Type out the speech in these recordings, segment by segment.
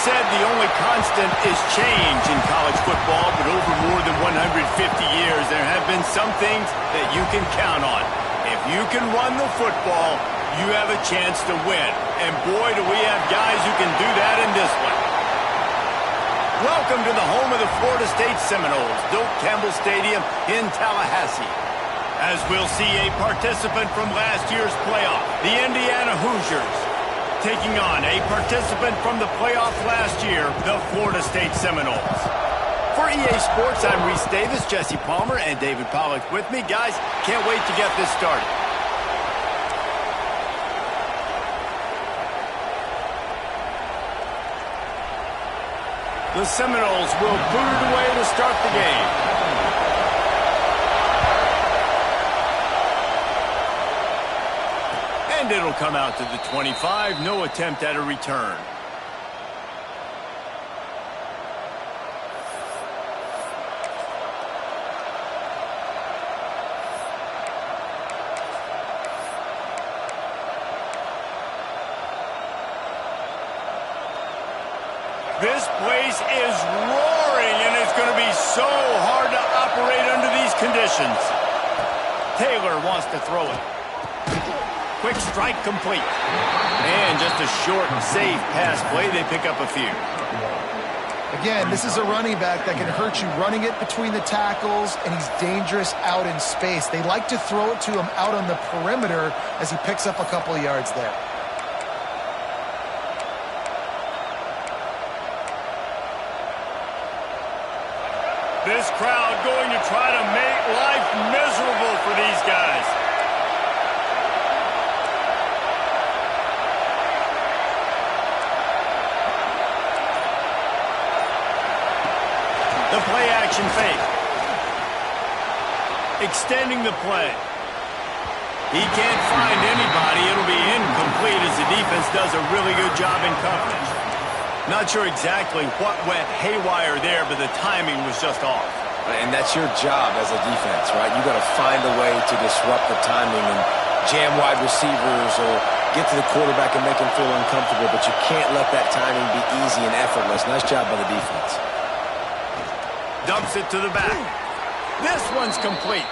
said the only constant is change in college football, but over more than 150 years, there have been some things that you can count on. If you can run the football, you have a chance to win. And boy, do we have guys who can do that in this one. Welcome to the home of the Florida State Seminoles, Doak Campbell Stadium in Tallahassee. As we'll see a participant from last year's playoff, the Indiana Hoosiers, taking on a participant from the playoff last year, the Florida State Seminoles. For EA Sports, I'm Reese Davis, Jesse Palmer, and David Pollack with me. Guys, can't wait to get this started. The Seminoles will boot it away to start the game. And it'll come out to the 25. No attempt at a return. This place is roaring, and it's going to be so hard to operate under these conditions. Taylor wants to throw it. Quick strike complete. And just a short and safe pass play. They pick up a few. Again, this is a running back that can hurt you running it between the tackles, and he's dangerous out in space. They like to throw it to him out on the perimeter as he picks up a couple of yards there. This crowd going to try to make life miserable for these guys. The play action fake. Extending the play. He can't find anybody. It'll be incomplete as the defense does a really good job in coverage. Not sure exactly what went haywire there, but the timing was just off. And that's your job as a defense, right? You got to find a way to disrupt the timing and jam wide receivers or get to the quarterback and make him feel uncomfortable, but you can't let that timing be easy and effortless. Nice job by the defense. Dumps it to the back. This one's complete.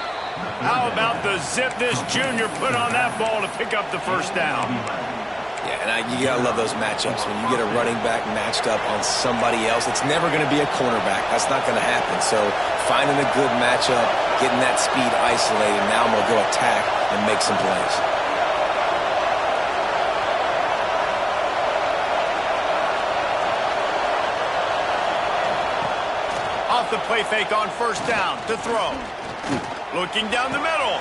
How about the zip this junior put on that ball to pick up the first down? Yeah, and you got to love those matchups. When you get a running back matched up on somebody else, it's never going to be a cornerback. That's not going to happen. So finding a good matchup, getting that speed isolated, now I'm going to go attack and make some plays. Off the play fake on first down to throw. Looking down the middle.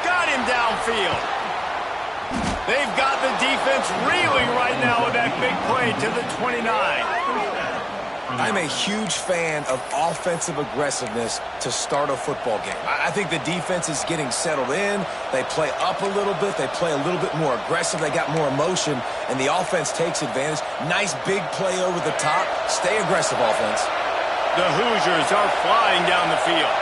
Got him downfield. They've got the defense reeling right now with that big play to the 29. I'm a huge fan of offensive aggressiveness to start a football game. I think the defense is getting settled in. They play up a little bit. They play a little bit more aggressive. They got more emotion, and the offense takes advantage. Nice big play over the top. Stay aggressive, offense. The Hoosiers are flying down the field.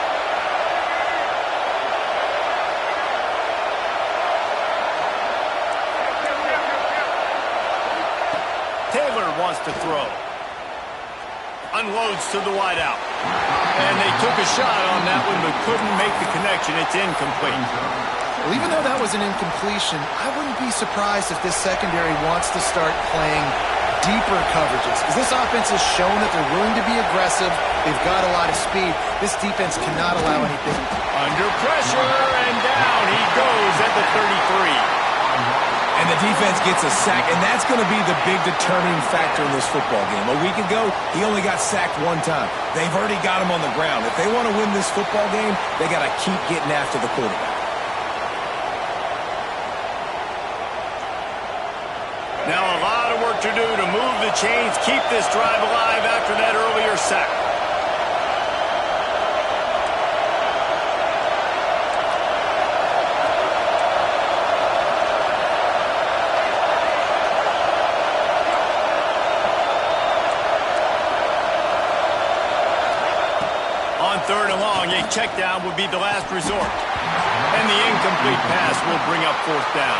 Wants to throw. Unloads to the wideout. And they took a shot on that one, but couldn't make the connection. It's incomplete. Well, even though that was an incompletion, I wouldn't be surprised if this secondary wants to start playing deeper coverages, because this offense has shown that they're willing to be aggressive. They've got a lot of speed. This defense cannot allow anything. Under pressure, and down he goes at the 33. And the defense gets a sack, and that's going to be the big determining factor in this football game. A week ago, he only got sacked one time. They've already got him on the ground. If they want to win this football game, they got to keep getting after the quarterback. Now a lot of work to do to move the chains, keep this drive alive after that earlier sack. Third and long, a check down would be the last resort. And the incomplete pass will bring up fourth down.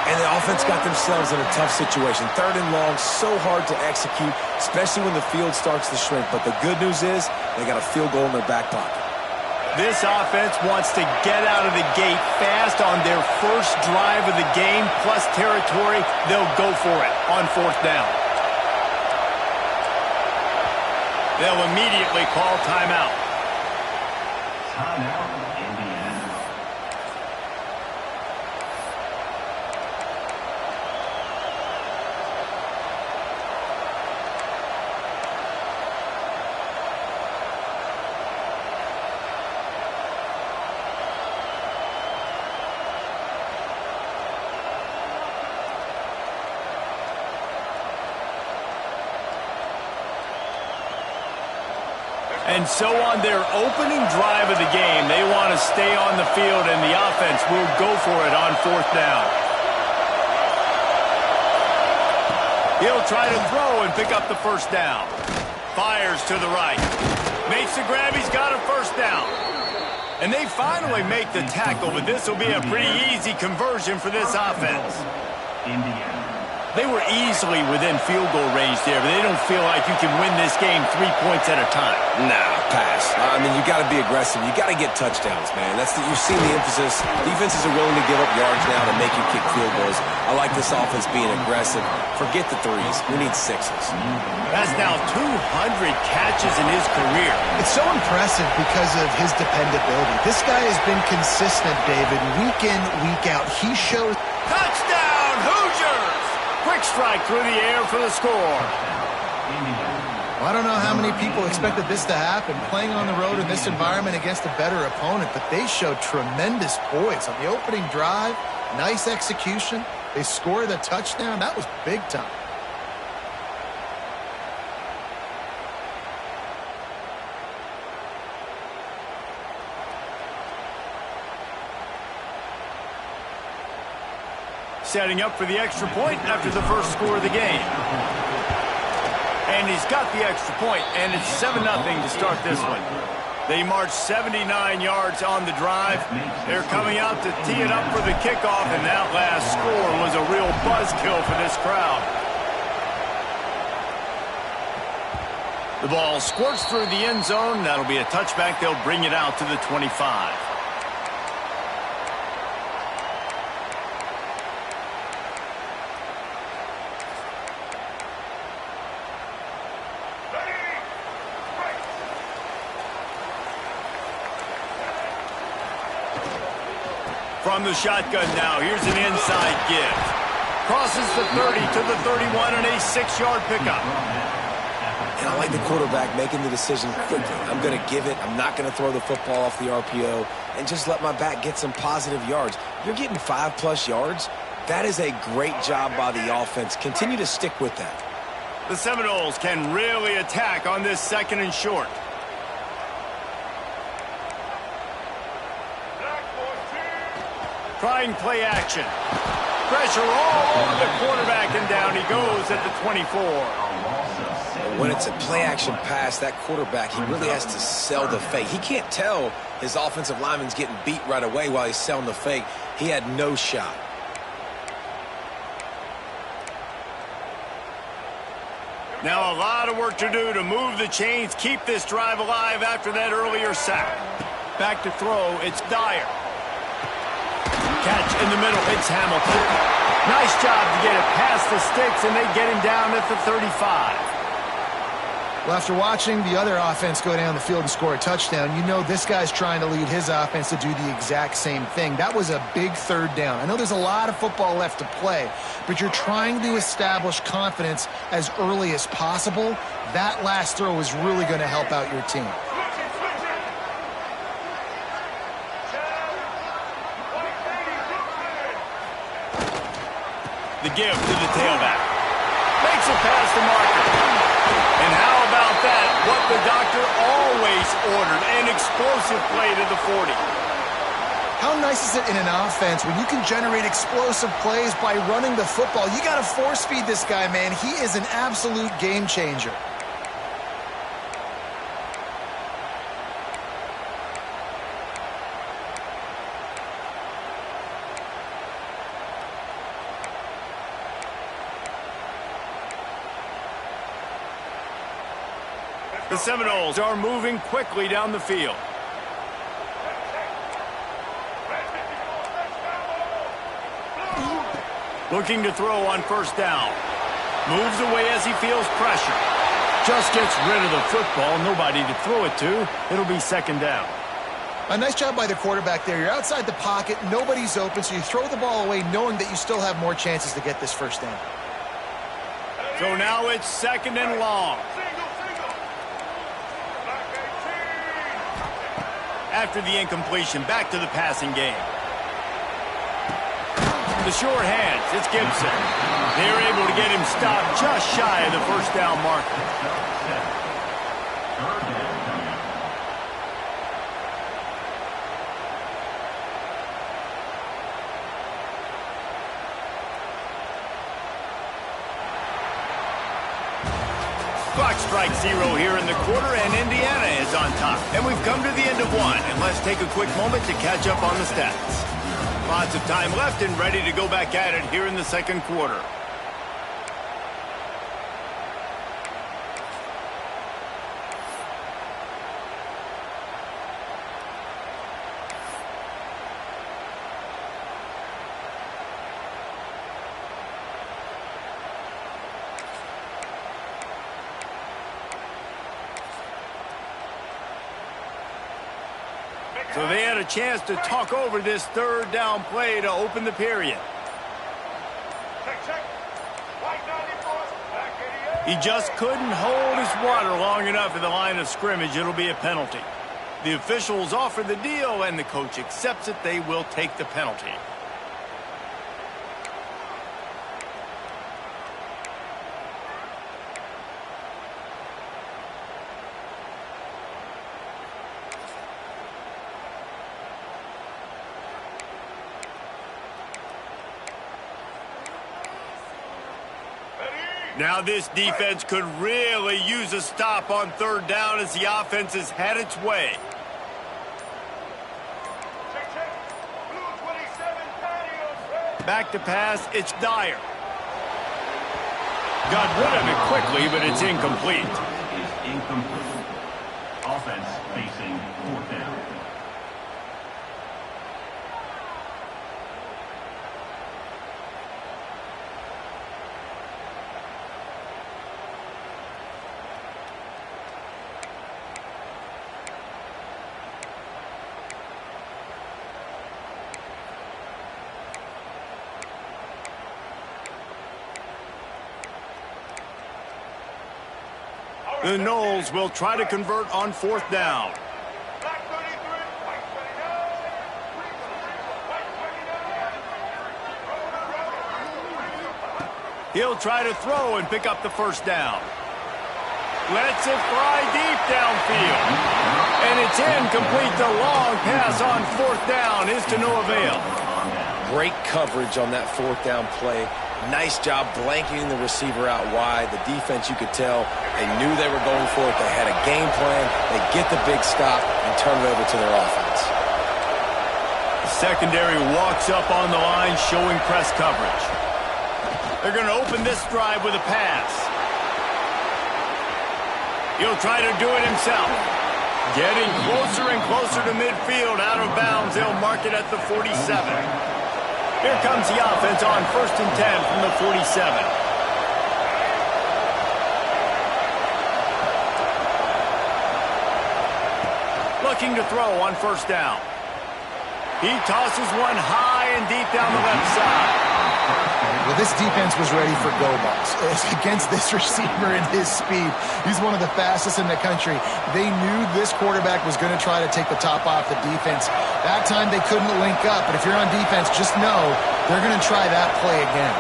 And the offense got themselves in a tough situation. 3rd and long, so hard to execute, especially when the field starts to shrink. But the good news is they got a field goal in their back pocket. This offense wants to get out of the gate fast on their first drive of the game, plus territory. They'll go for it on 4th down. They'll immediately call timeout. Timeout, Indiana. And so on their opening drive of the game, they want to stay on the field, and the offense will go for it on 4th down. He'll try to throw and pick up the 1st down. Fires to the right. Makes the grab. He's got a 1st down. And they finally make the tackle, but this will be a pretty easy conversion for this offense. Indiana. They were easily within field goal range there, but they don't feel like you can win this game 3 points at a time. Nah, pass. I mean, you got to be aggressive. You got to get touchdowns, man. You've seen the emphasis. Defenses are willing to give up yards now to make you kick field goals. I like this offense being aggressive. Forget the 3s. We need 6s. That's now 200 catches in his career. It's so impressive because of his dependability. This guy has been consistent, David, week in, week out. He shows... Touchdown, Hoosiers! Quick strike through the air for the score. Well, I don't know how many people expected this to happen, playing on the road in this environment against a better opponent, but they showed tremendous poise on the opening drive. Nice execution. They scored a touchdown. That was big time. Setting up for the extra point after the first score of the game. And he's got the extra point, and it's 7-0 to start this one. They marched 79 yards on the drive. They're coming out to tee it up for the kickoff, and that last score was a real buzzkill for this crowd. The ball squirts through the end zone. That'll be a touchback. They'll bring it out to the 25. From the shotgun now, here's an inside give. Crosses the 30 to the 31 and a 6-yard pickup. And I like the quarterback making the decision quickly. I'm going to give it. I'm not going to throw the football off the RPO and just let my back get some positive yards. You're getting 5+ yards. That is a great job by the offense. Continue to stick with that. The Seminoles can really attack on this 2nd and short. Trying play action. Pressure all over the quarterback, and down he goes at the 24. When it's a play-action pass, that quarterback, he really has to sell the fake. He can't tell his offensive lineman's getting beat right away while he's selling the fake. He had no shot. Now a lot of work to do to move the chains, keep this drive alive after that earlier sack. Back to throw, it's Dyer. Catch in the middle, it's Hamilton. Nice job to get it past the sticks, and they get him down at the 35. Well, after watching the other offense go down the field and score a touchdown, you know this guy's trying to lead his offense to do the exact same thing. That was a big 3rd down. I know there's a lot of football left to play, but you're trying to establish confidence as early as possible. That last throw is really going to help out your team. The give to the tailback. Makes it past the marker. And how about that? What the doctor always ordered, an explosive play to the 40. How nice is it in an offense when you can generate explosive plays by running the football? You got to force feed this guy, man. He is an absolute game changer. The Seminoles are moving quickly down the field. Looking to throw on first down. Moves away as he feels pressure. Just gets rid of the football. Nobody to throw it to. It'll be second down. A nice job by the quarterback there. You're outside the pocket. Nobody's open, so you throw the ball away knowing that you still have more chances to get this first down. So now it's second and long. After the incompletion, back to the passing game. The short hands, it's Gibson. They're able to get him stopped just shy of the first down marker. Clock strikes 0 here in the quarter, and Indiana is on top. And we've come to the end of one, and let's take a quick moment to catch up on the stats. Lots of time left and ready to go back at it here in the second quarter. So they had a chance to talk over this third down play to open the period. He just couldn't hold his water long enough in the line of scrimmage. It'll be a penalty. The officials offer the deal, and the coach accepts it. They will take the penalty. Now this defense could really use a stop on third down as the offense has had its way. Back to pass, it's Dyer. Got rid of it quickly, but it's incomplete. Is incomplete. Offense facing fourth down. The Noles will try to convert on fourth down. He'll try to throw and pick up the first down. Lets it fly deep downfield. And it's incomplete. The long pass on fourth down is to no avail. Great coverage on that fourth down play. Nice job blanketing the receiver out wide. The defense, you could tell, they knew they were going for it. They had a game plan. They get the big stop and turn it over to their offense. The secondary walks up on the line, showing press coverage. They're going to open this drive with a pass. He'll try to do it himself. Getting closer and closer to midfield, out of bounds. They'll mark it at the 47. Here comes the offense on first and 10 from the 47. Looking to throw on first down. He tosses one high and deep down the left side. Well, this defense was ready for go balls. Against this receiver and his speed, he's one of the fastest in the country. They knew this quarterback was going to try to take the top off the defense. That time they couldn't link up, but if you're on defense, just know they're going to try that play again.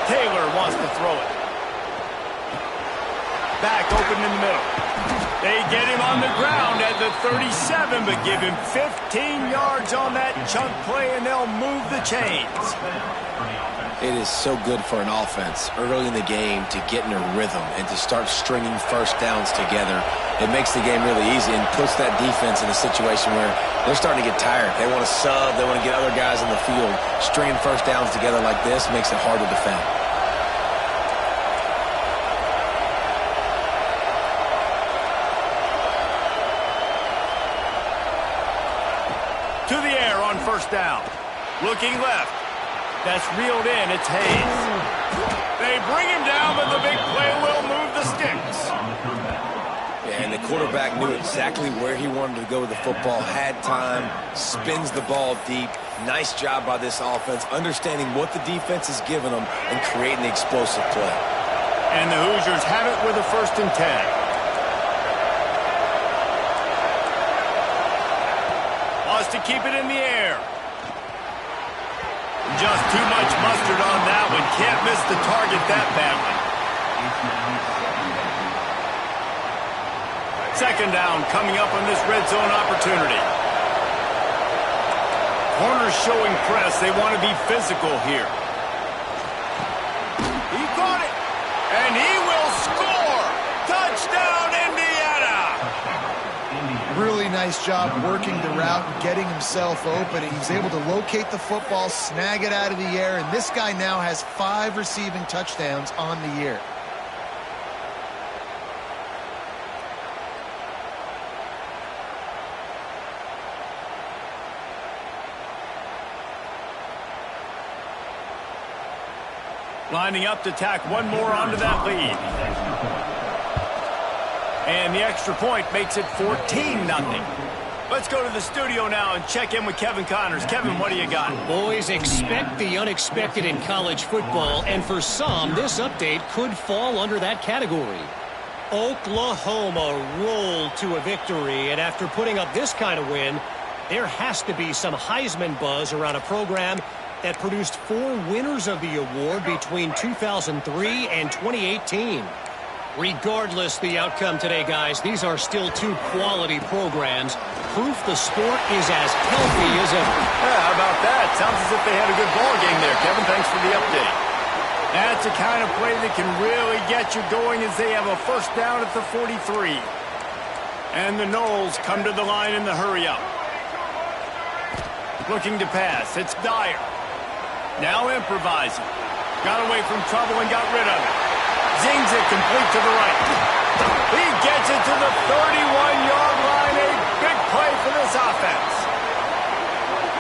Taylor wants to throw it. Back open in the middle. They get him on the ground at the 37, but give him 15 yards on that chunk play, and they'll move the chains. It is so good for an offense early in the game to get in a rhythm and to start stringing first downs together. It makes the game really easy and puts that defense in a situation where they're starting to get tired. They want to sub. They want to get other guys in the field. Stringing first downs together like this makes it hard to defend. To the air on first down. Looking left. That's reeled in. It's Hayes. They bring him down, but the big play will move the sticks. Yeah, and the quarterback knew exactly where he wanted to go with the football, had time, spins the ball deep. Nice job by this offense, understanding what the defense is giving them and creating the explosive play. And the Hoosiers have it with a 1st and 10. Wants to keep it in the air. Just too much mustard on that one. Can't miss the target that badly. 2nd down coming up on this red zone opportunity. Corners showing press. They want to be physical here. He got it. And he will score. Touchdown, Indiana. Really nice job working the route and getting himself open. He's able to locate the football, snag it out of the air, and this guy now has 5 receiving touchdowns on the year. Lining up to tack one more onto that lead. And the extra point makes it 14-0. Let's go to the studio now and check in with Kevin Connors. Kevin, what do you got? Boys, expect the unexpected in college football, and for some, this update could fall under that category. Oklahoma rolled to a victory, and after putting up this kind of win, there has to be some Heisman buzz around a program that produced 4 winners of the award between 2003 and 2018. Regardless the outcome today, guys, these are still 2 quality programs. Proof the sport is as healthy as ever. Yeah, how about that? Sounds as if they had a good ball game there, Kevin. Thanks for the update. That's the kind of play that can really get you going as they have a 1st down at the 43. And the Noles come to the line in the hurry-up. Looking to pass. It's Dyer. Now improvising. Got away from trouble and got rid of it. Zings it complete to the right. He gets it to the 31-yard line. A big play for this offense.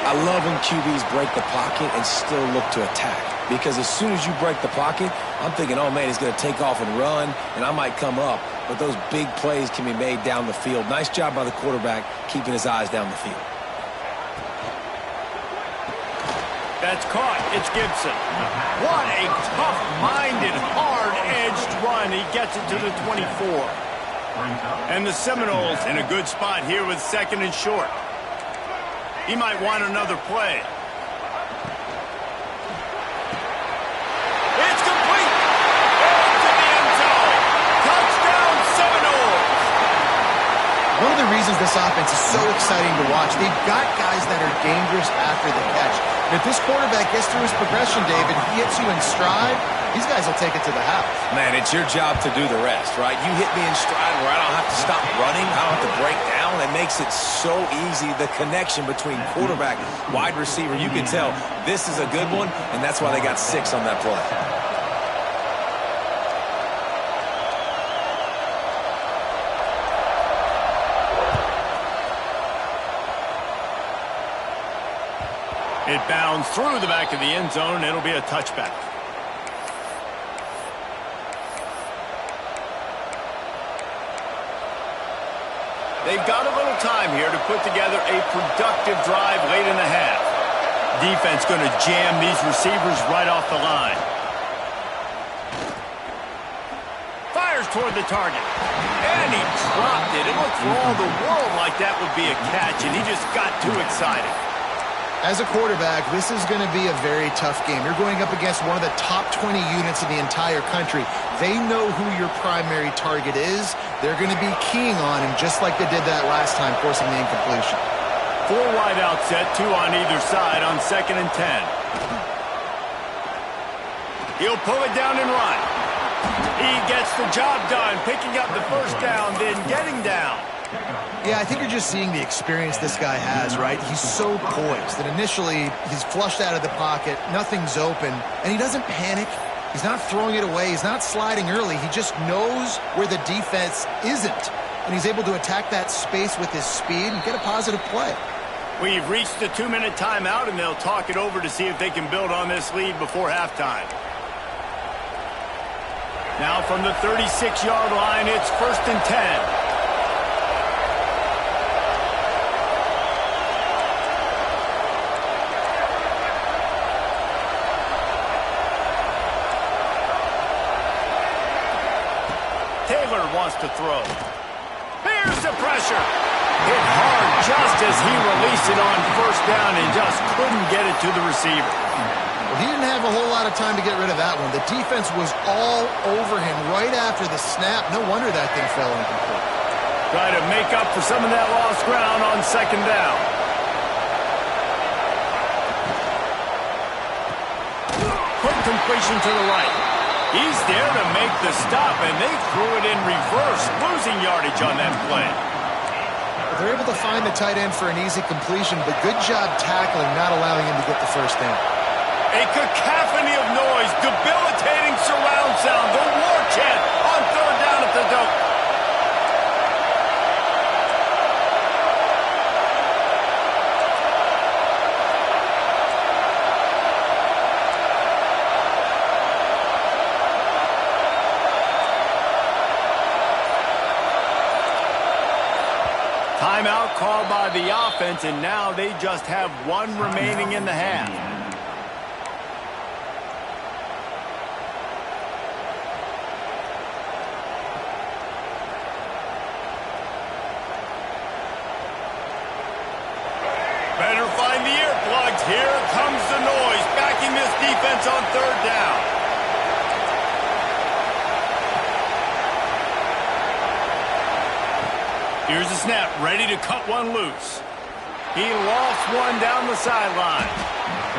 I love when QBs break the pocket and still look to attack. Because as soon as you break the pocket, I'm thinking, oh, man, he's going to take off and run, and I might come up. But those big plays can be made down the field. Nice job by the quarterback keeping his eyes down the field. That's caught. It's Gibson. What a tough-minded, hard-edged run. He gets it to the 24. And the Seminoles in a good spot here with 2nd and short. He might want another play. It's complete. Into the end zone. Touchdown, Seminoles. One of the reasons this offense is so exciting to watch, they've got guys that are dangerous after the catch. And if this quarterback gets through his progression, David, he hits you in stride, these guys will take it to the house. Man, it's your job to do the rest, right? You hit me in stride where I don't have to stop running. I don't have to break down. It makes it so easy, the connection between quarterback, wide receiver. You can tell this is a good one, and that's why they got 6 on that play. It bounds through the back of the end zone, and it'll be a touchback. They've got a little time here to put together a productive drive late in the half. Defense going to jam these receivers right off the line. Fires toward the target. And he dropped it. It looked for all the world like that would be a catch, and he just got too excited. As a quarterback, this is going to be a very tough game. You're going up against one of the top 20 units in the entire country. They know who your primary target is. They're going to be keying on him just like they did that last time, forcing the incompletion. 4 wide out set, 2 on either side on 2nd and 10. He'll pull it down and run. He gets the job done, picking up the first down, then getting down. Yeah, I think you're just seeing the experience this guy has, right? He's so poised that initially he's flushed out of the pocket, nothing's open, and he doesn't panic. He's not throwing it away. He's not sliding early. He just knows where the defense isn't, and he's able to attack that space with his speed and get a positive play. We've reached the 2-minute timeout, and they'll talk it over to see if they can build on this lead before halftime. Now from the 36-yard line, it's 1st and 10. Wants to throw. Here's the pressure. Hit hard just as he released it on 1st down and just couldn't get it to the receiver. Well, he didn't have a whole lot of time to get rid of that one. The defense was all over him right after the snap. No wonder that thing fell incomplete. Try to make up for some of that lost ground on 2nd down. Quick completion to the right. He's there to make the stop, and they threw it in reverse, losing yardage on that play. They're able to find the tight end for an easy completion, but good job tackling, not allowing him to get the first down. A cacophony of noise, debilitating surround sound, the war chant on 3rd down at the dope. Timeout called by the offense, and now they just have one remaining in the half. Better find the earplugs. Here comes the noise, backing this defense on 3rd down. Here's the snap, ready to cut one loose. He lofts one down the sideline.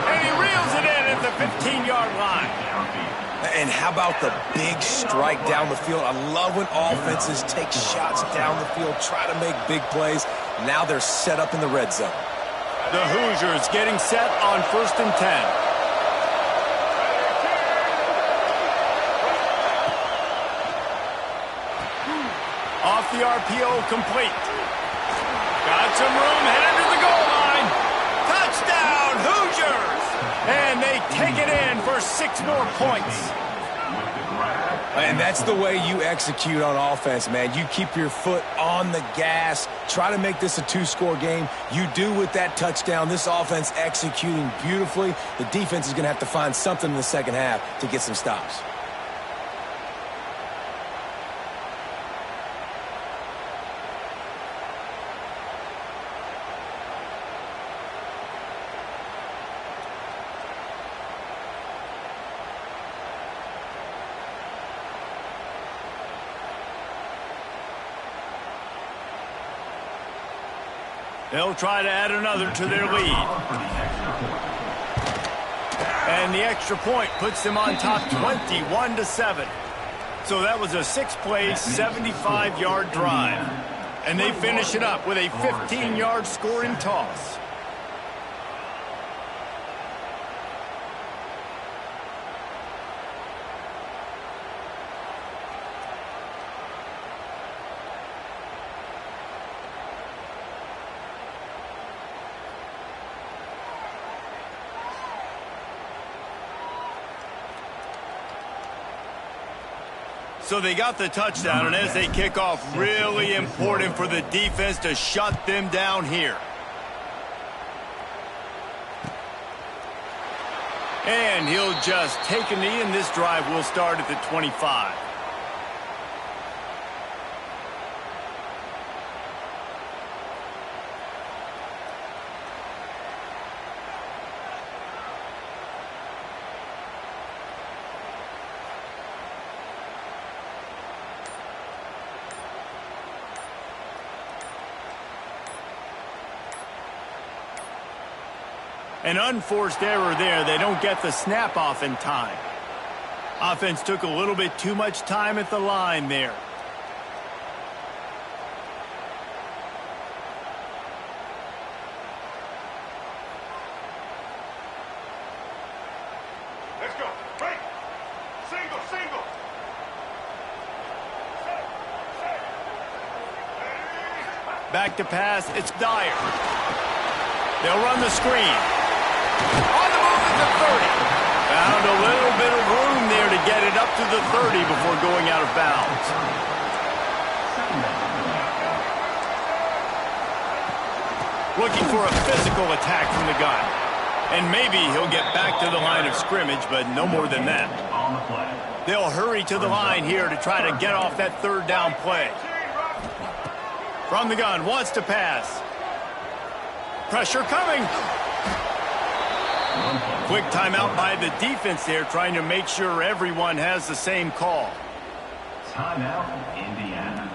And he reels it in at the 15-yard line. And how about the big strike down the field? I love when offenses take shots down the field, try to make big plays. Now they're set up in the red zone. The Hoosiers getting set on 1st and 10. Off the RPO, complete. Got some room, headed to the goal line. Touchdown, Hoosiers! And they take it in for 6 more points. And that's the way you execute on offense, man. You keep your foot on the gas. Try to make this a 2-score game. You do with that touchdown. This offense executing beautifully. The defense is going to have to find something in the second half to get some stops. They'll try to add another to their lead. And the extra point puts them on top 21-7. So that was a 6-play, 75-yard drive. And they finish it up with a 15-yard scoring toss. So they got the touchdown, and as they kick off, really important for the defense to shut them down here. And he'll just take a knee, and this drive will start at the 25. An unforced error there. They don't get the snap off in time. Offense took a little bit too much time at the line there. Let's go. Break. Single, single. Back to pass. It's Dyer. They'll run the screen. On the move at the 30. Found a little bit of room there to get it up to the 30 before going out of bounds. Looking for a physical attack from the gun. And maybe he'll get back to the line of scrimmage, but no more than that. They'll hurry to the line here to try to get off that third down play. From the gun, wants to pass. Pressure coming. Quick timeout by the defense there, trying to make sure everyone has the same call. Timeout, Indiana.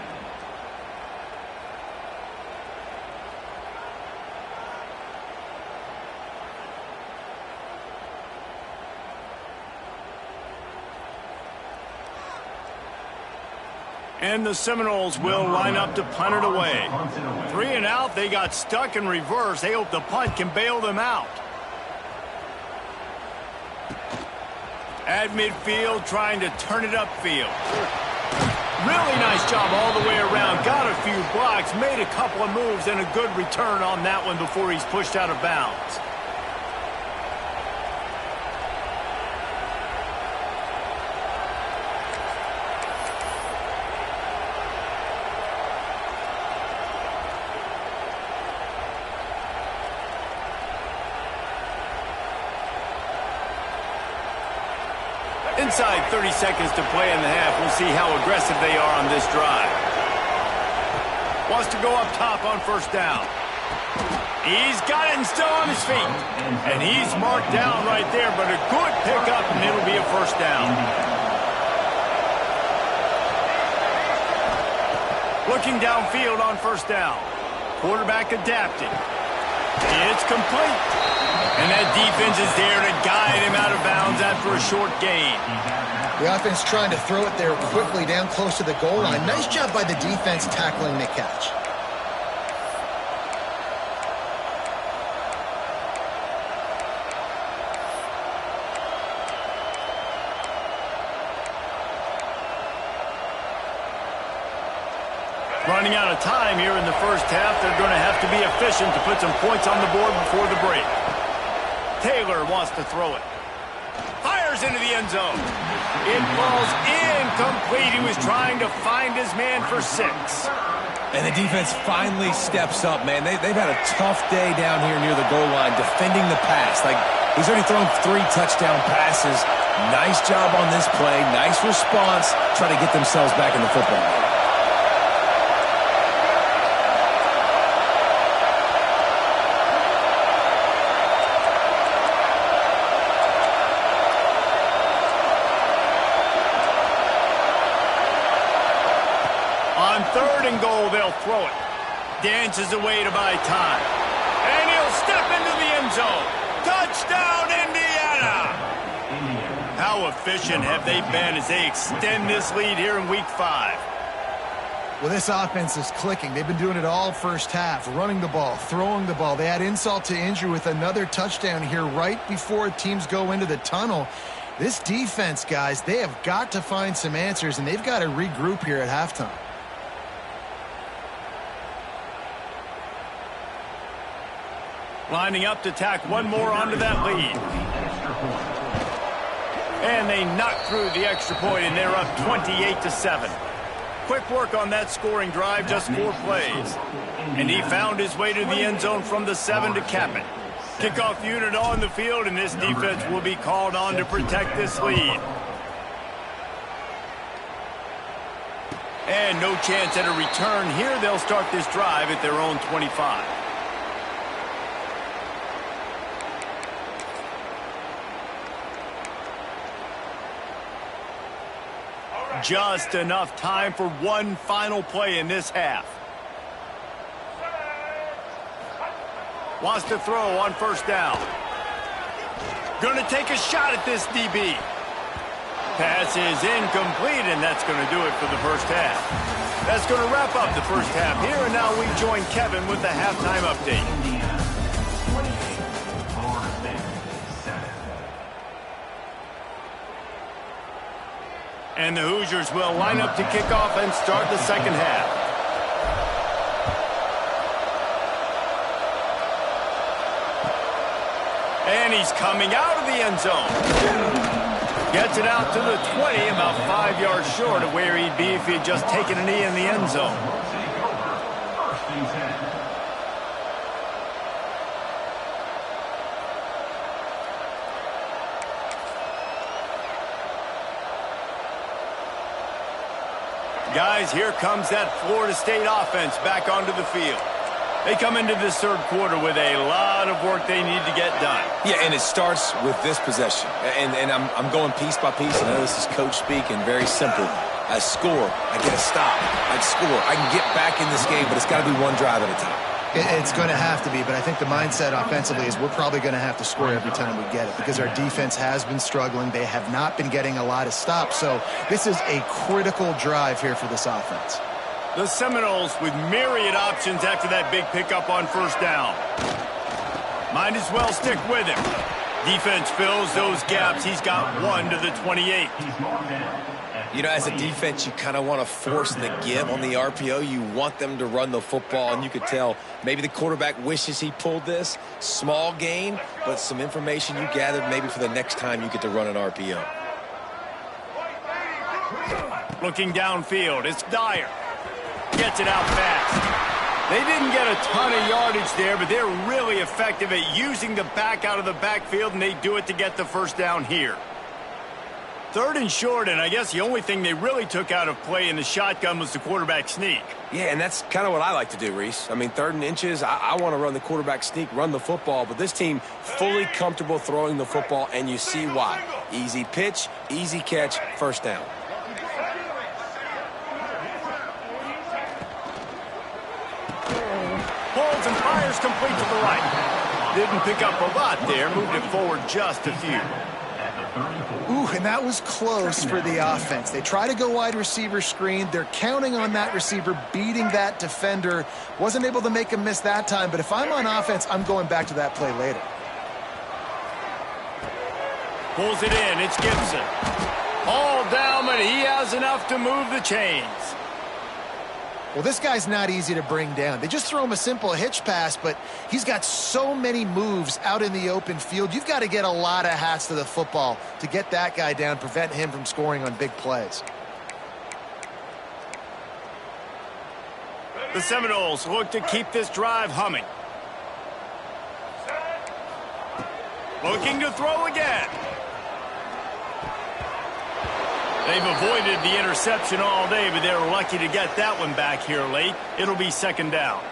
And the Seminoles will line up to punt it away. 3 and out, they got stuck in reverse. They hope the punt can bail them out. At midfield, trying to turn it upfield. Really nice job all the way around. Got a few blocks, made a couple of moves, and a good return on that one before he's pushed out of bounds. Inside 30 seconds to play in the half. We'll see how aggressive they are on this drive. Wants to go up top on first down. He's got it and still on his feet. And he's marked down right there, but a good pickup, and it'll be a first down. Looking downfield on first down. Quarterback adapted. It's complete. And that defense is there to guide him out of bounds after a short gain. The offense trying to throw it there quickly down close to the goal line. Nice job by the defense tackling the catch. Running out of time here in the first half. They're going to have to be efficient to put some points on the board before the break. Taylor wants to throw it. Fires into the end zone. It falls incomplete. He was trying to find his man for 6. And the defense finally steps up, man. They've had a tough day down here near the goal line defending the pass. Like, he's already thrown 3 touchdown passes. Nice job on this play. Nice response. Trying to get themselves back in the football game. Third and goal, they'll throw it. Dances away to buy time. And he'll step into the end zone. Touchdown, Indiana! How efficient have they been as they extend this lead here in Week 5? Well, this offense is clicking. They've been doing it all first half, running the ball, throwing the ball. They add insult to injury with another touchdown here right before teams go into the tunnel. This defense, guys, they have got to find some answers, and they've got to regroup here at halftime. Lining up to tack one more onto that lead. And they knock through the extra point, and they're up 28-7. Quick work on that scoring drive, just 4 plays. And he found his way to the end zone from the 7 to cap it. Kickoff unit on the field, and this defense will be called on to protect this lead. And no chance at a return here. They'll start this drive at their own 25. Just enough time for one final play in this half. Wants to throw on first down. Going to take a shot at this DB. Pass is incomplete, and that's going to do it for the first half. That's going to wrap up the first half here, and now we join Kevin with the halftime update. And the Hoosiers will line up to kick off and start the second half. And he's coming out of the end zone. Gets it out to the 20, about 5 yards short of where he'd be if he had just taken a knee in the end zone. Guys, here comes that Florida State offense back onto the field. They come into this third quarter with a lot of work they need to get done. Yeah, and it starts with this possession. And I'm going piece by piece. I know this is coach speak and very simple. I score, I get a stop, I score. I can get back in this game, but it's got to be one drive at a time. It's going to have to be, but I think the mindset offensively is we're probably going to have to score every time we get it because our defense has been struggling. They have not been getting a lot of stops, so this is a critical drive here for this offense. The Seminoles with myriad options after that big pickup on first down. Might as well stick with him. Defense fills those gaps. He's got 1 to the 28. You know, as a defense, you kind of want to force the give on the RPO. You want them to run the football, and you could tell maybe the quarterback wishes he pulled this. Small gain, but some information you gathered maybe for the next time you get to run an RPO. Looking downfield, it's Dyer. Gets it out fast. They didn't get a ton of yardage there, but they're really effective at using the back out of the backfield, and they do it to get the first down here. Third and short, and I guess the only thing they really took out of play in the shotgun was the quarterback sneak. Yeah, and that's kind of what I like to do, Reese. I mean, 3rd and inches, I want to run the quarterback sneak, run the football, but this team fully comfortable throwing the football, and you see why. Easy pitch, easy catch, first down. Holds and fires complete to the right. Didn't pick up a lot there, moved it forward just a few. Ooh, and that was close for the offense. They try to go wide receiver screen. They're counting on that receiver beating that defender. Wasn't able to make him miss that time, but if I'm on offense, I'm going back to that play later. Pulls it in. It's Gibson. All down, but he has enough to move the chains. Well, this guy's not easy to bring down. They just throw him a simple hitch pass, but he's got so many moves out in the open field. You've got to get a lot of hats to the football to get that guy down, prevent him from scoring on big plays. The Seminoles look to keep this drive humming. Looking to throw again. They've avoided the interception all day, but they're lucky to get that one back here late. It'll be second down.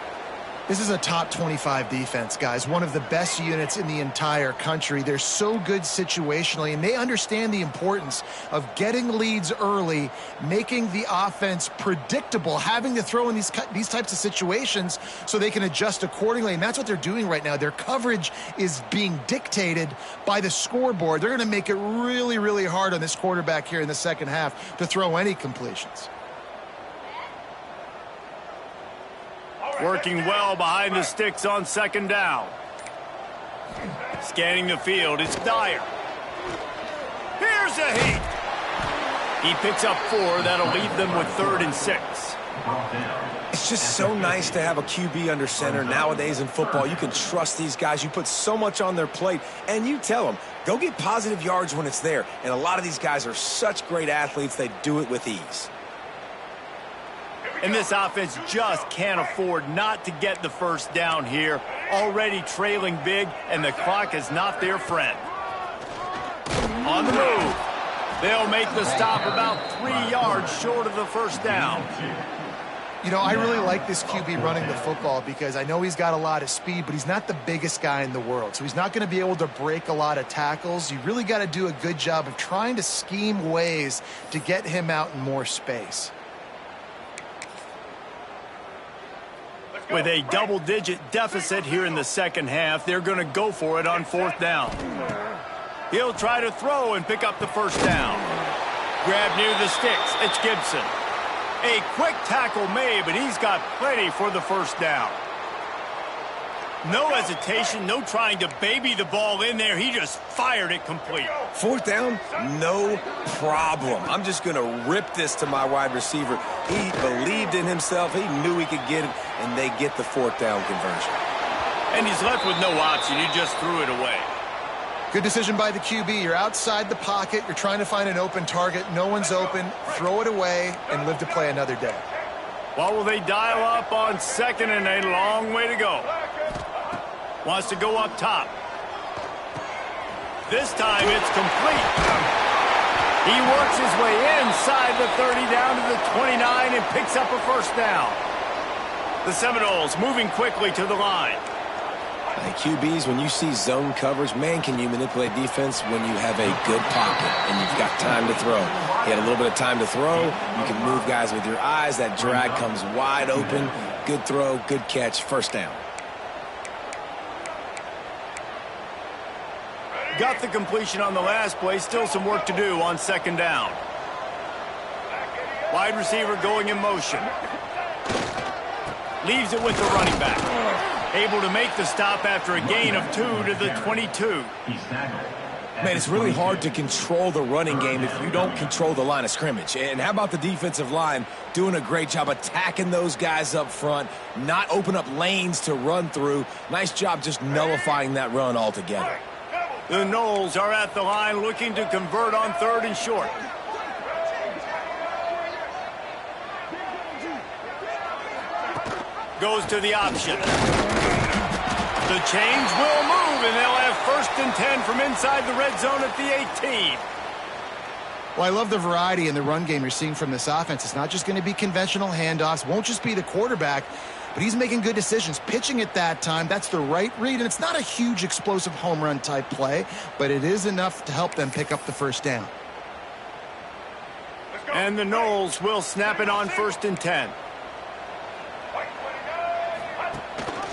This is a top 25 defense, guys. One of the best units in the entire country. They're so good situationally, and they understand the importance of getting leads early, making the offense predictable, having to throw in these types of situations so they can adjust accordingly, and that's what they're doing right now. Their coverage is being dictated by the scoreboard. They're going to make it really, really hard on this quarterback here in the second half to throw any completions. Working well behind the sticks on second down. Scanning the field, it's Dyer. Here's a heat. He picks up 4. That'll leave them with 3rd and 6. It's just so nice to have a QB under center. Nowadays in football, you can trust these guys. You put so much on their plate, and you tell them, go get positive yards when it's there. And a lot of these guys are such great athletes, they do it with ease. And this offense just can't afford not to get the first down here. Already trailing big, and the clock is not their friend. On the move. They'll make the stop about 3 yards short of the first down. You know, I really like this QB running the football because I know he's got a lot of speed, but he's not the biggest guy in the world. So he's not going to be able to break a lot of tackles. You really got to do a good job of trying to scheme ways to get him out in more space. With a double-digit deficit here in the second half, they're going to go for it on 4th down. He'll try to throw and pick up the first down. Grab near the sticks. It's Gibson. A quick tackle made, but he's got plenty for the first down. No hesitation, no trying to baby the ball in there. He just fired it complete. Fourth down, no problem. I'm just going to rip this to my wide receiver. He believed in himself. He knew he could get it, and they get the fourth down conversion. And he's left with no option. He just threw it away. Good decision by the QB. You're outside the pocket. You're trying to find an open target. No one's open. Throw it away and live to play another day. Well, will they dial up on second and a long way to go? Wants to go up top. This time it's complete. He works his way inside the 30 down to the 29 and picks up a first down. The Seminoles moving quickly to the line. Hey, QBs, when you see zone coverage, man, can you manipulate defense when you have a good pocket and you've got time to throw. He had a little bit of time to throw. You can move guys with your eyes. That drag comes wide open. Good throw, good catch, first down. Got the completion on the last play. Still some work to do on second down. Wide receiver going in motion. Leaves it with the running back. Able to make the stop after a gain of 2 to the 22. Man, it's really hard to control the running game if you don't control the line of scrimmage. And how about the defensive line doing a great job attacking those guys up front, not open up lanes to run through. Nice job just nullifying that run altogether. The Noles are at the line looking to convert on third and short. Goes to the option. The change will move, and they'll have first and 10 from inside the red zone at the 18. Well, I love the variety in the run game you're seeing from this offense. It's not just going to be conventional handoffs. Won't just be the quarterback, but he's making good decisions. Pitching at that time, that's the right read, and it's not a huge explosive home run type play, but it is enough to help them pick up the first down. And the Noles will snap it on first and 10.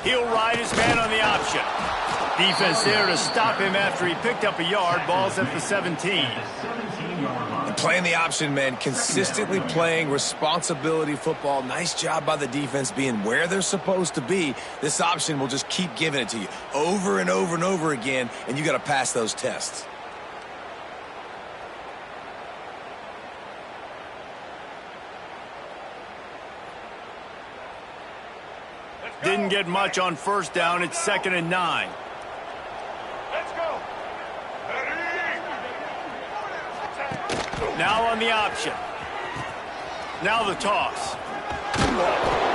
He'll ride his man on the option. Defense there to stop him after he picked up a yard. Ball's at the 17. Playing the option, man, consistently playing responsibility football. Nice job by the defense being where they're supposed to be. This option will just keep giving it to you over and over and over again, and you got to pass those tests. Didn't get much on first down. It's second and 9. Let's go. Now on the option. Now the toss.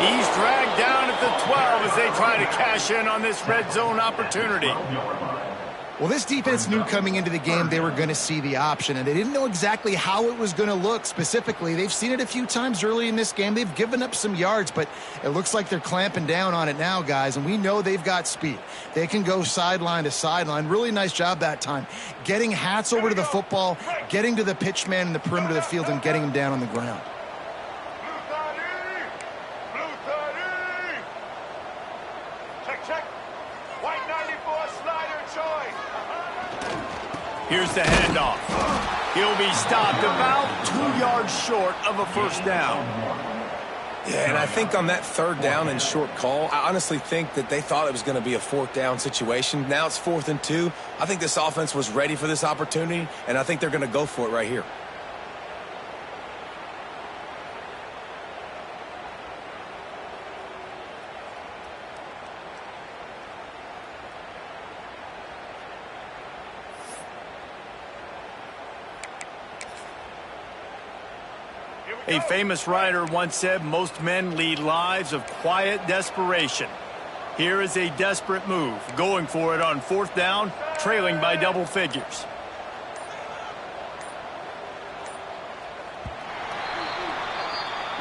He's dragged down at the 12 as they try to cash in on this red zone opportunity. Well, this defense knew coming into the game they were going to see the option, and they didn't know exactly how it was going to look specifically. They've seen it a few times early in this game. They've given up some yards, but it looks like they're clamping down on it now, guys, and we know they've got speed. They can go sideline to sideline. Really nice job that time. Getting hats over to the football, getting to the pitch man in the perimeter of the field, and getting him down on the ground. Blue 30. Check, check. White 94 slider choice. Here's the handoff. He'll be stopped about 2 yards short of a first down. Yeah, and I think on that third down and short call, I honestly think that they thought it was going to be a fourth down situation. Now it's 4th and 2. I think this offense was ready for this opportunity, and I think they're going to go for it right here. A famous writer once said, most men lead lives of quiet desperation. Here is a desperate move, going for it on fourth down, trailing by double figures.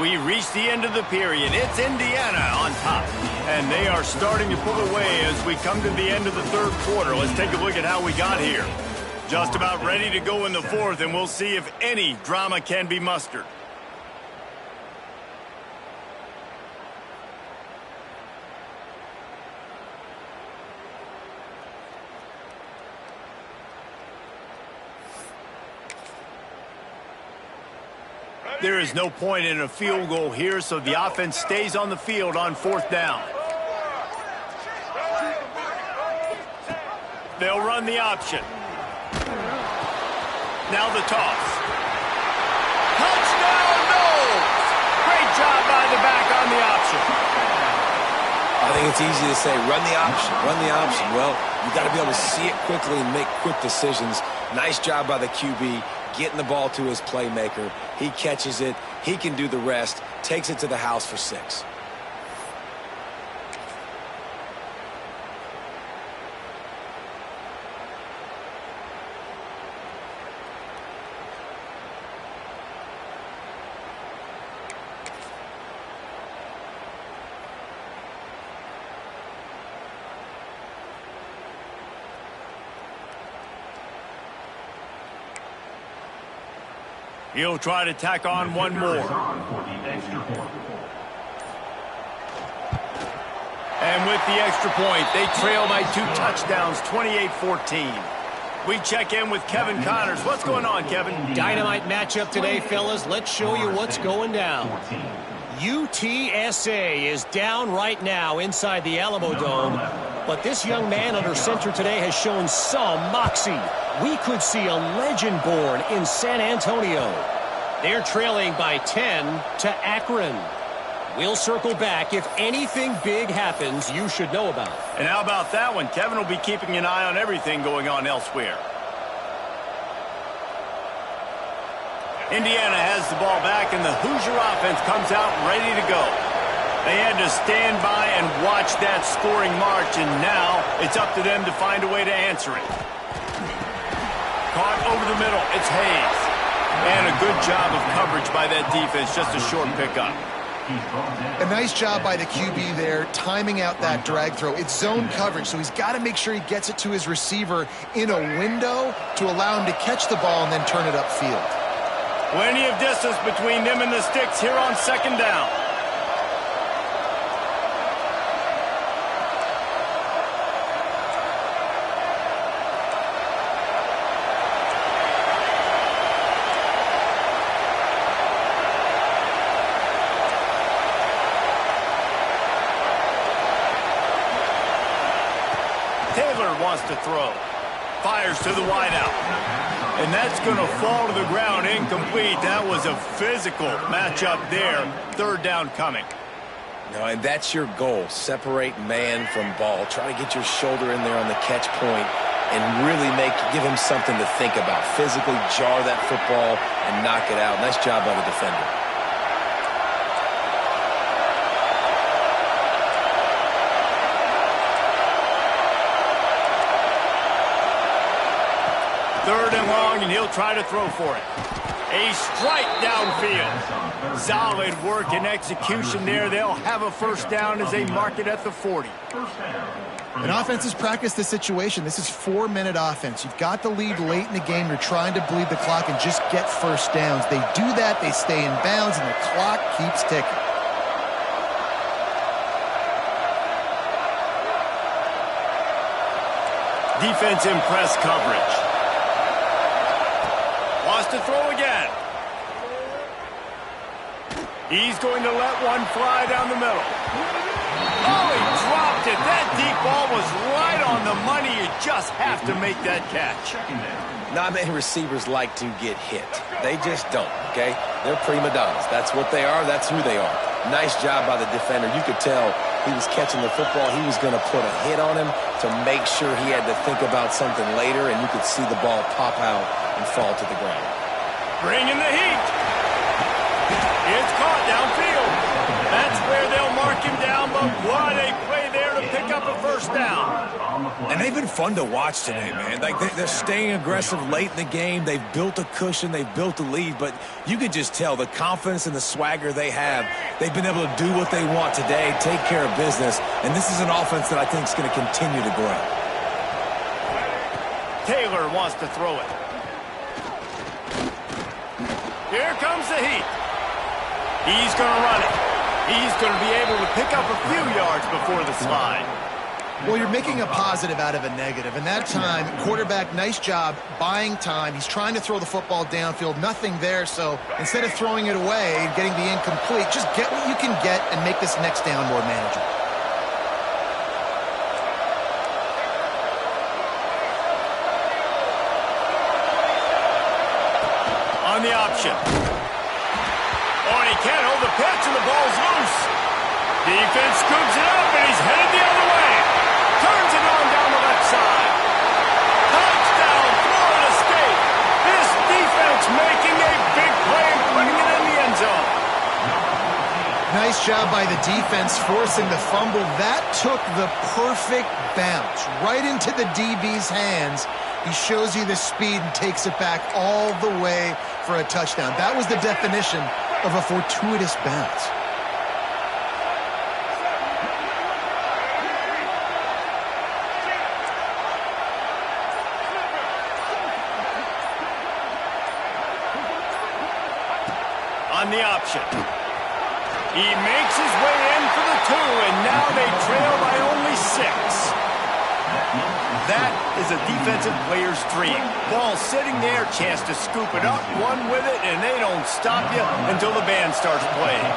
We reach the end of the period. It's Indiana on top, and they are starting to pull away as we come to the end of the third quarter. Let's take a look at how we got here. Just about ready to go in the fourth, and we'll see if any drama can be mustered. There is no point in a field goal here, so the offense stays on the field on 4th down. They'll run the option. Now the toss. Touchdown, Knowles! Great job by the back on the option. I think it's easy to say, run the option, run the option. Well, you got to be able to see it quickly and make quick decisions. Nice job by the QB, getting the ball to his playmaker. He catches it. He can do the rest. Takes it to the house for 6. He'll try to tack on one more. And with the extra point, they trail by 2 touchdowns, 28-14. We check in with Kevin Connors. What's going on, Kevin? Dynamite matchup today, fellas. Let's show you what's going down. UTSA is down right now inside the Alamo Dome, but this young man under center today has shown some moxie. We could see a legend born in San Antonio. They're trailing by 10 to Akron. We'll circle back if anything big happens you should know about. And how about that one? Kevin will be keeping an eye on everything going on elsewhere. Indiana has the ball back, and the Hoosier offense comes out ready to go. They had to stand by and watch that scoring march, and now it's up to them to find a way to answer it. Caught over the middle. It's Hayes. And a good job of coverage by that defense. Just a short pickup. A nice job by the QB there, timing out that drag throw. It's zone coverage, so he's got to make sure he gets it to his receiver in a window to allow him to catch the ball and then turn it upfield. Plenty of distance between them and the sticks here on 2nd down. Wants to throw. Fires to the wideout. And that's going to fall to the ground incomplete. That was a physical matchup there. 3rd down coming. No, and that's your goal. Separate man from ball. Try to get your shoulder in there on the catch point and really give him something to think about. Physically jar that football and knock it out. Nice job by the defender. Third and long, and he'll try to throw for it. A strike downfield. Solid work and execution there. They'll have a 1st down as they mark it at the 40. And offenses practice this situation. This is 4-minute offense. You've got the lead late in the game. You're trying to bleed the clock and just get 1st downs. They do that, they stay in bounds, and the clock keeps ticking. Defense in press coverage. Wants to throw again. He's going to let one fly down the middle. Oh, he dropped it. That deep ball was right on the money. You just have to make that catch. Not many receivers like to get hit. They just don't, okay? They're prima donnas. That's what they are. That's who they are. Nice job by the defender. You could tell he was catching the football. He was going to put a hit on him to make sure he had to think about something later, and you could see the ball pop out and fall to the ground. Bringing the heat. It's caught downfield. That's where they'll mark him down, but what a play there to pick up a 1st down. And they've been fun to watch today, man. Like they're staying aggressive late in the game. They've built a cushion. They've built a lead, but you could just tell the confidence and the swagger they have. They've been able to do what they want today, take care of business, and this is an offense that I think is going to continue to grow. Taylor wants to throw it. Here comes the heat. He's going to run it. He's going to be able to pick up a few yards before the slide. Well, you're making a positive out of a negative. And that time, quarterback, nice job buying time. He's trying to throw the football downfield. Nothing there. So instead of throwing it away and getting the incomplete, just get what you can get and make this next down more manageable. On the option. Oh, and he can't hold the pitch, and the ball's loose. Defense scoops it up, and he's headed the other way. Turns it on down the left side. Touchdown, Florida State. This defense making a big play and putting it in the end zone. Nice job by the defense forcing the fumble. That took the perfect bounce right into the DB's hands. He shows you the speed and takes it back all the way for a touchdown. That was the definition of a fortuitous bounce. On the option. He makes his way in for the 2, and now they trail by only 6. That is a defensive player's dream. Ball sitting there, chance to scoop it up, run with it, and they don't stop you until the band starts playing.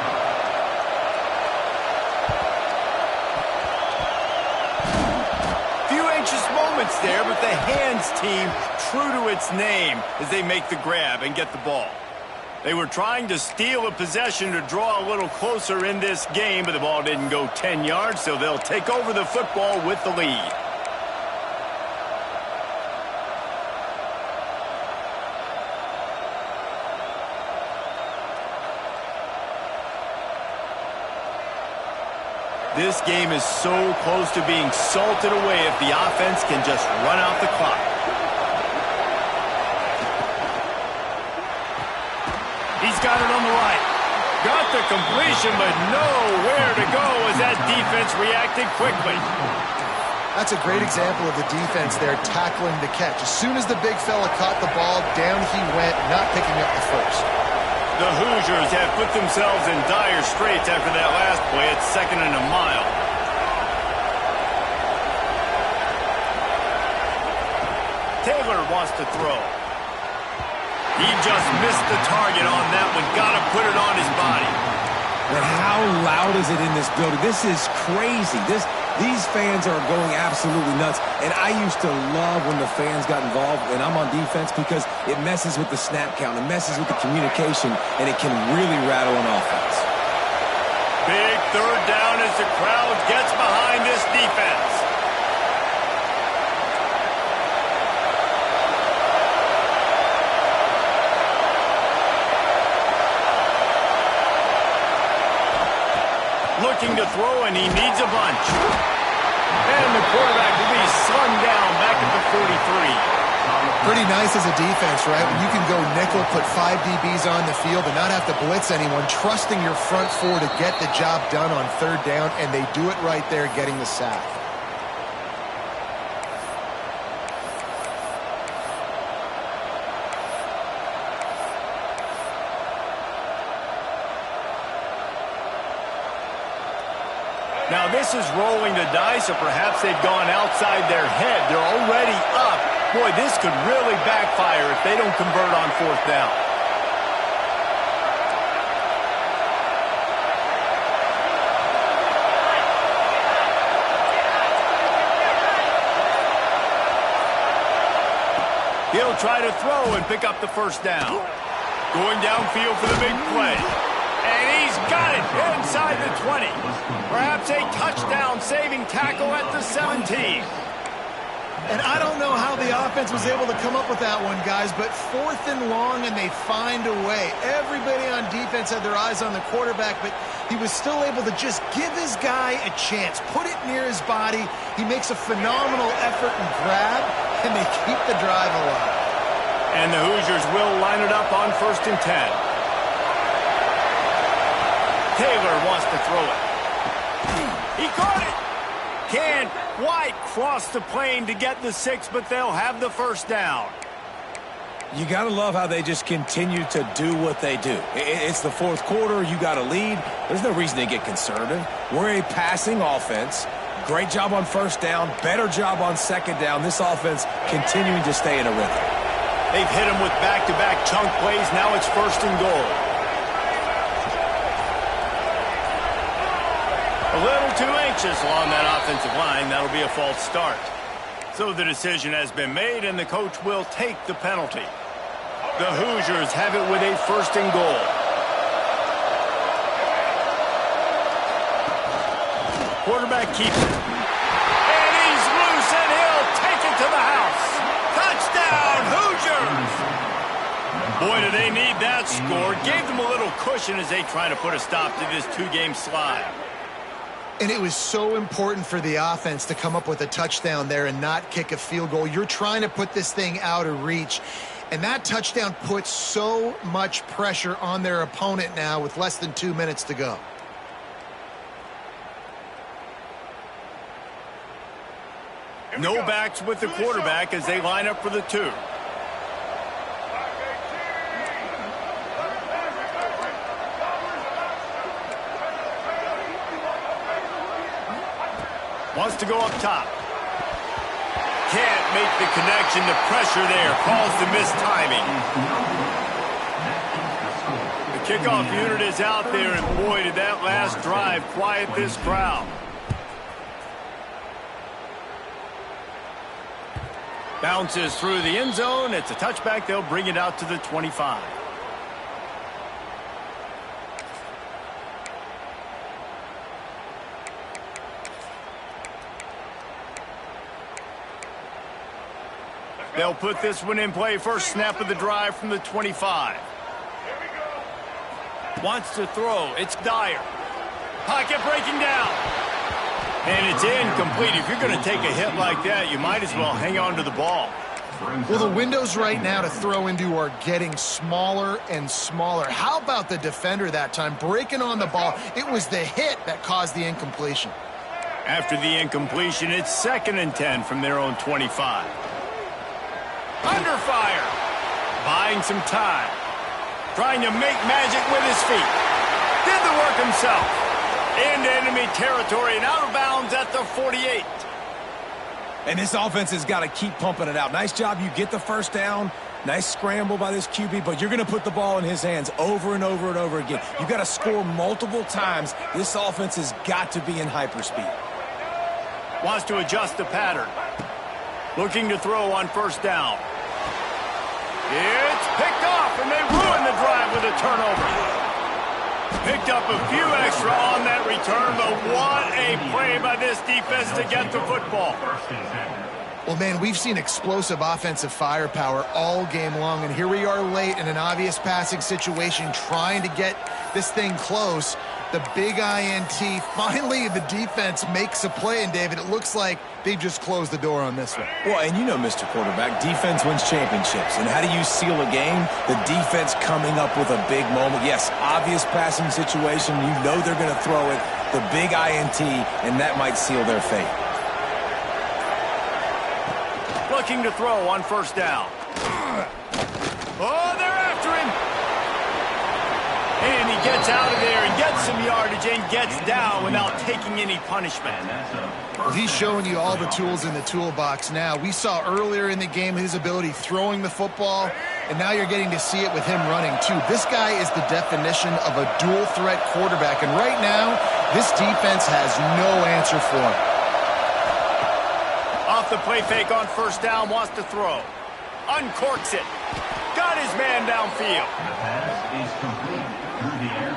Few anxious moments there, but the hands team true to its name as they make the grab and get the ball. They were trying to steal a possession to draw a little closer in this game, but the ball didn't go 10 yards, so they'll take over the football with the lead. This game is so close to being salted away if the offense can just run out the clock. He's got it on the right. Got the completion, but nowhere to go as that defense reacted quickly. That's a great example of the defense there tackling the catch. As soon as the big fella caught the ball, down he went, not picking up the first. The Hoosiers have put themselves in dire straits after that last play. It's 2nd and a mile. Taylor wants to throw. He just missed the target on that one. Got to put it on his body. And how loud is it in this building? This is crazy. These fans are going absolutely nuts. And I used to love when the fans got involved and I'm on defense because it messes with the snap count. It messes with the communication, and it can really rattle an offense. Big 3rd down as the crowd gets behind this defense. Looking to throw, and he needs a bunch. And the quarterback will be slung down back at the 43. Pretty nice as a defense, right? When you can go nickel, put 5 DBs on the field and not have to blitz anyone, trusting your front 4 to get the job done on 3rd down, and they do it right there, getting the sack. Now this is rolling the dice, or perhaps they've gone outside their head. They're already up. Boy, this could really backfire if they don't convert on 4th down. He'll try to throw and pick up the 1st down. Going downfield for the big play. And he's got it inside the 20. Perhaps a touchdown-saving tackle at the 17. And I don't know how the offense was able to come up with that one, guys, but 4th and long, and they find a way. Everybody on defense had their eyes on the quarterback, but he was still able to just give his guy a chance, put it near his body. He makes a phenomenal effort and grab, and they keep the drive alive. And the Hoosiers will line it up on 1st and 10. Taylor wants to throw it. He caught it. Can't quite cross the plane to get the 6, but they'll have the 1st down. You got to love how they just continue to do what they do. It's the 4th quarter. You got a lead. There's no reason to get conservative. We're a passing offense. Great job on first down, better job on second down. This offense continuing to stay in a rhythm. They've hit him with back-to-back chunk plays. Now it's 1st and goal. A little too anxious along that offensive line. That'll be a false start. So the decision has been made, and the coach will take the penalty. The Hoosiers have it with a 1st and goal. Quarterback keeps it. And he's loose, and he'll take it to the house. Touchdown, Hoosiers! Boy, do they need that score. Gave them a little cushion as they try to put a stop to this 2-game slide. And it was so important for the offense to come up with a touchdown there and not kick a field goal. You're trying to put this thing out of reach. And that touchdown puts so much pressure on their opponent now with less than 2 minutes to go. No backs with the quarterback as they line up for the 2. Wants to go up top. Can't make the connection. The pressure there caused the missed timing. The kickoff unit is out there, and boy, did that last drive quiet this crowd. Bounces through the end zone. It's a touchback. They'll bring it out to the 25. They'll put this one in play. First snap of the drive from the 25. Wants to throw. It's Dyer. Pocket breaking down. And it's incomplete. If you're going to take a hit like that, you might as well hang on to the ball. Well, the windows right now to throw into are getting smaller and smaller. How about the defender that time breaking on the ball? It was the hit that caused the incompletion. After the incompletion, it's 2nd and 10 from their own 25. Under fire. Buying some time. Trying to make magic with his feet. Did the work himself. Into enemy territory and out of bounds at the 48. And this offense has got to keep pumping it out. Nice job. You get the first down. Nice scramble by this QB, but you're going to put the ball in his hands over and over and over again. You've got to score multiple times. This offense has got to be in hyperspeed. Wants to adjust the pattern. Looking to throw on first down. It's picked off, and they ruin the drive with a turnover. Picked up a few extra on that return, but what a play by this defense to get the football. Well, man, we've seen explosive offensive firepower all game long, and here we are late in an obvious passing situation trying to get this thing close. The big INT, finally the defense makes a play, and David, it looks like they just closed the door on this one. Well, and you know, Mr. Quarterback, defense wins championships. And how do you seal a game? The defense coming up with a big moment. Yes, obvious passing situation. You know they're going to throw it. The big INT, and that might seal their fate. Looking to throw on first down. Oh, they're after him. And he gets out of there and gets some yardage and gets down without taking any punishment. Well, he's showing you all the tools in the toolbox now. We saw earlier in the game his ability throwing the football, and now you're getting to see it with him running too. This guy is the definition of a dual-threat quarterback, and right now, this defense has no answer for him. Off the play fake on first down, wants to throw. Uncorks it. Got his man downfield. The pass is complete through the air.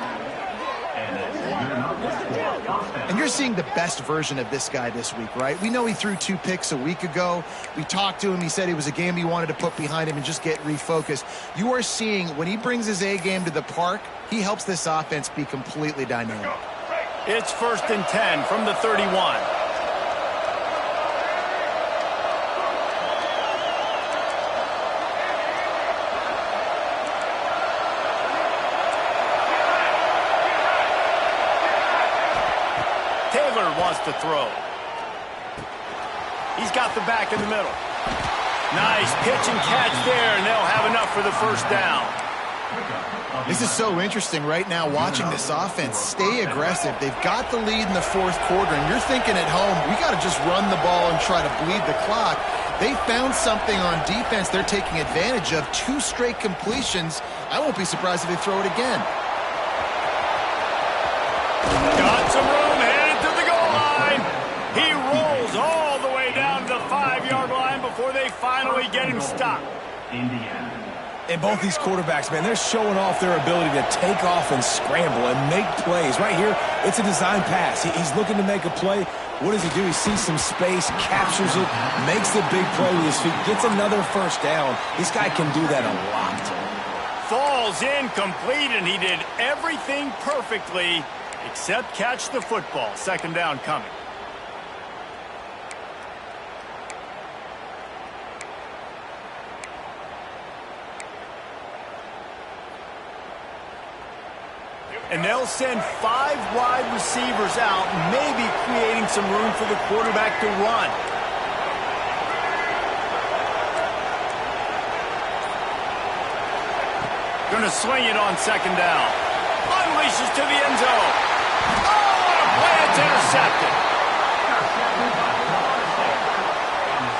And it's good enough for And you're seeing the best version of this guy this week, right? We know he threw 2 picks a week ago. We talked to him. He said it was a game he wanted to put behind him and just get refocused. You are seeing when he brings his A game to the park, he helps this offense be completely dynamic. It's 1st and 10 from the 31. Wants to throw. He's got the back in the middle. Nice pitch and catch there, and they'll have enough for the first down. This is so interesting right now watching this offense stay aggressive. They've got the lead in the fourth quarter, and you're thinking at home, we got to just run the ball and try to bleed the clock. They found something on defense they're taking advantage of. 2 straight completions. I won't be surprised if they throw it again. Got some room, headed to the goal line. He rolls all the way down to the 5-yard line before they finally get him stopped. Indiana. And both these quarterbacks, man, they're showing off their ability to take off and scramble and make plays. Right here, it's a design pass. He's looking to make a play. What does he do? He sees some space, captures it, makes the big play with his feet, gets another first down. This guy can do that a lot. Falls incomplete, and he did everything perfectly except catch the football. Second down coming. And they'll send 5 wide receivers out, maybe creating some room for the quarterback to run. Going to swing it on second down. Unleashes to the end zone. Oh, play, it's intercepted.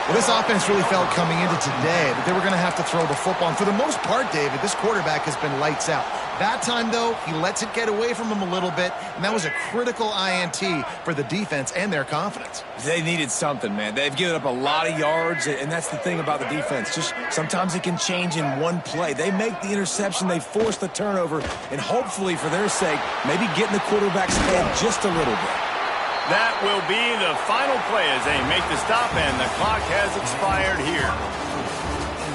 Well, this offense really felt coming into today that they were going to have to throw the football. And for the most part, David, this quarterback has been lights out. That time, though, he lets it get away from him a little bit, and that was a critical INT for the defense and their confidence. They needed something, man. They've given up a lot of yards, and that's the thing about the defense. Just sometimes it can change in one play. They make the interception, they force the turnover, and hopefully, for their sake, maybe get in the quarterback's head just a little bit. That will be the final play as they make the stop, and the clock has expired here.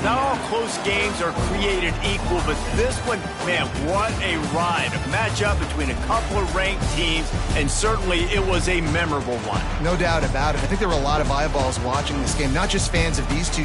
Not all close games are created equal, but this one, man, what a ride. A matchup between a couple of ranked teams, and certainly it was a memorable one. No doubt about it. I think there were a lot of eyeballs watching this game, not just fans of these two